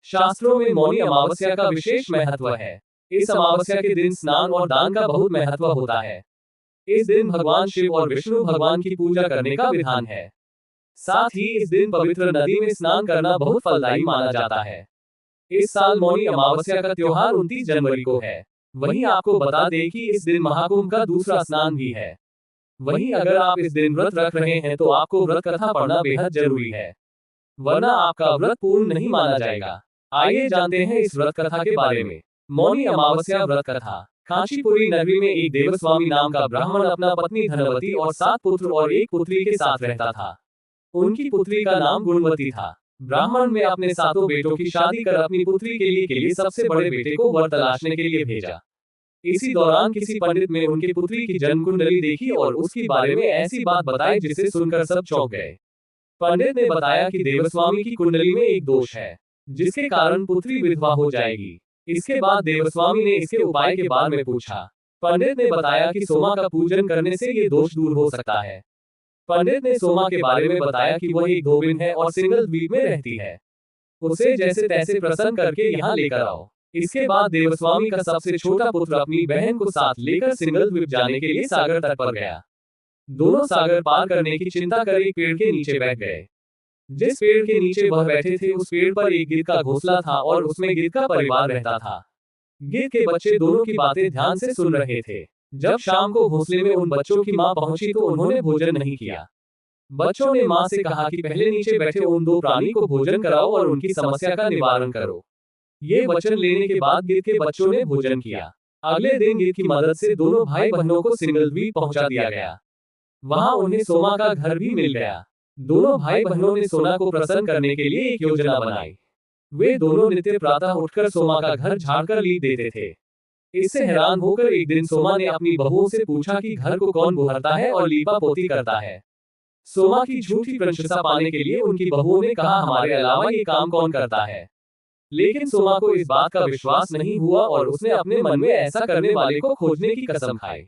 शास्त्रों में मौनी अमावस्या का विशेष महत्व है। इस अमावस्या के दिन स्नान और दान का बहुत महत्व होता है। इस दिन भगवान शिव और विष्णु भगवान की पूजा करने का विधान है। साथ ही इस दिन पवित्र नदी में स्नान करना बहुत फलदायी माना जाता है। इस साल मौनी अमावस्या का त्योहार 29 जनवरी को है। वहीं आपको बता दें कि इस दिन महाकुंभ का दूसरा स्नान भी है। वहीं अगर आप इस दिन व्रत रख रहे हैं तो आपको व्रत कथा पढ़ना बेहद जरूरी है, वरना आपका व्रत पूर्ण नहीं माना जाएगा। आइए जानते हैं इस व्रत कथा के बारे में। मौनी अमावस्या व्रत कथा। कांचीपुरी नगरी में एक देवस्वामी नाम का ब्राह्मण अपना पत्नी धनवती और 7 पुत्र और एक पुत्री के साथ रहता था। उनकी पुत्री का नाम गुणवती था। ब्राह्मण ने अपने 7 बेटों की शादी कर अपनी पुत्री के लिए सबसे बड़े बेटे को वर तलाशने के लिए भेजा। इसी दौरान किसी पंडित ने उनकी पुत्री की जन्म कुंडली देखी और उसके बारे में ऐसी बात बताई जिसे सुनकर सब चौंक गए। पंडित ने बताया कि देवस्वामी की कुंडली में एक दोष है, जिसके कारण पुत्री विधवा हो जाएगी। इसके बाद देवस्वामी ने इसके उपाय के बारे में पूछा। पंडित ने बताया कि सोमा का पूजन करने से ये दोष दूर हो सकता है। पंडित ने सोमा के बारे में बताया कि वह एक धोबिन है और सिंगल द्वीप में रहती है। उसे जैसे तैसे प्रसन्न करके यहाँ लेकर आओ। इसके बाद देवस्वामी का सबसे छोटा पुत्र अपनी बहन को साथ लेकर सिंगल द्वीप जाने के लिए सागर तट पर गया। दोनों सागर पार करने की चिंता कर एक पेड़ के नीचे बैठ गए। जिस पेड़ के नीचे वह बैठे थे उस पेड़ पर एक गिद्ध का घोंसला था और उसमें गिद्ध का परिवार रहता था। गिद्ध के बच्चे दोनों की बातें ध्यान से सुन रहे थे। जब शाम को घोंसले में उन बच्चों की मां पहुंची तो उन्होंने भोजन नहीं किया। बच्चों ने मां से कहा कि पहले नीचे बैठे उन 2 प्राणी को भोजन कराओ और उनकी समस्या का निवारण करो। ये वचन लेने के बाद गिद्ध के बच्चों ने भोजन किया। अगले दिन गिद्ध की मदद से दोनों भाई बहनों को सिंगल द्वीप पहुंचा दिया गया। वहां उन्हें सोमा का घर भी मिल गया। दोनों भाई बहनों ने सोना को प्रसन्न करने के लिए एक योजना बनाई। वे दोनों नित्य प्रातः उठकर सोमा का घर झाड़कर लीप देते थे। इससे हैरान होकर एक दिन सोमा ने अपनी बहुओं से पूछा कि घर को कौन बुहरता है और लीपा पोती करता है। सोमा की झूठी प्रशंसा पाने के लिए उनकी बहुओं ने कहा हमारे अलावा ये काम कौन करता है। लेकिन सोमा को इस बात का विश्वास नहीं हुआ और उसने अपने मन में ऐसा करने वाले को खोजने की कसम खाई।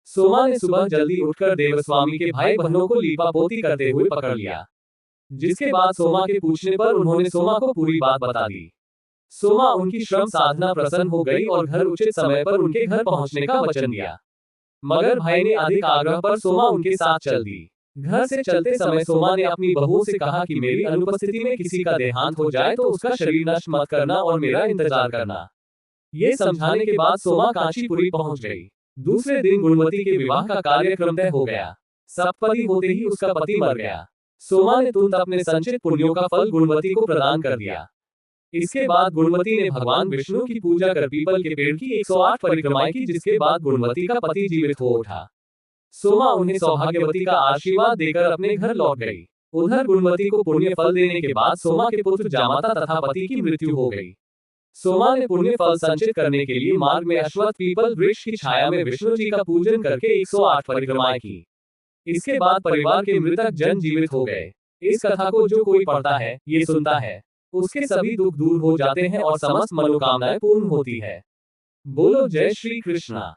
सोमा ने सुबह जल्दी उठकर देवस्वामी के भाई बहनों को लीपा पोती करते हुए पकड़ लिया। जिसके बाद सोमा के पूछने पर उन्होंने सोमा को पूरी बात बता दी। सोमा उनकी श्रम साधना प्रसन्न हो गई और घर उचित समय पर उनके घर पहुंचने का वचन दिया। मगर भाई ने अधिक आग्रह पर सोमा उनके साथ चल दी। घर से चलते समय सोमा ने अपनी बहुओं से कहा कि मेरी अनुपस्थिति में किसी का देहांत हो जाए तो उसका शरीर नष्ट मत करना और मेरा इंतजार करना। ये समझाने के बाद सोमा कांचीपुरी पहुंच गई। दूसरे दिन गुणवती के विवाह का कार्यक्रम तय हो गया। सप्तपदी होते ही उसका पति मर गया। सोमा ने तुरंत अपने संचित पुण्यों का फल गुणवती को प्रदान कर दिया। इसके बाद गुणवती ने भगवान विष्णु की पूजा कर पीपल के पेड़ की 108 परिक्रमाएं की, जिसके बाद गुणवती का पति जीवित हो उठा। सोमा उन्हें सौभाग्यवती का आशीर्वाद देकर अपने घर लौट गई। उधर गुणवती को पुण्य फल देने के बाद सोमा के पुत्र जामाता तथा पति की मृत्यु हो गई। सोमा ने पुण्य फल संचित करने के लिए मार्ग में अश्वत्थ पीपल वृक्ष की छाया में विष्णु जी का पूजन करके 108 परिक्रमाएं की। इसके बाद परिवार के मृतक जन जीवित हो गए। इस कथा को जो कोई पढ़ता है, ये सुनता है, उसके सभी दुख दूर हो जाते हैं और समस्त मनोकामनाएं पूर्ण होती है। बोलो जय श्री कृष्णा।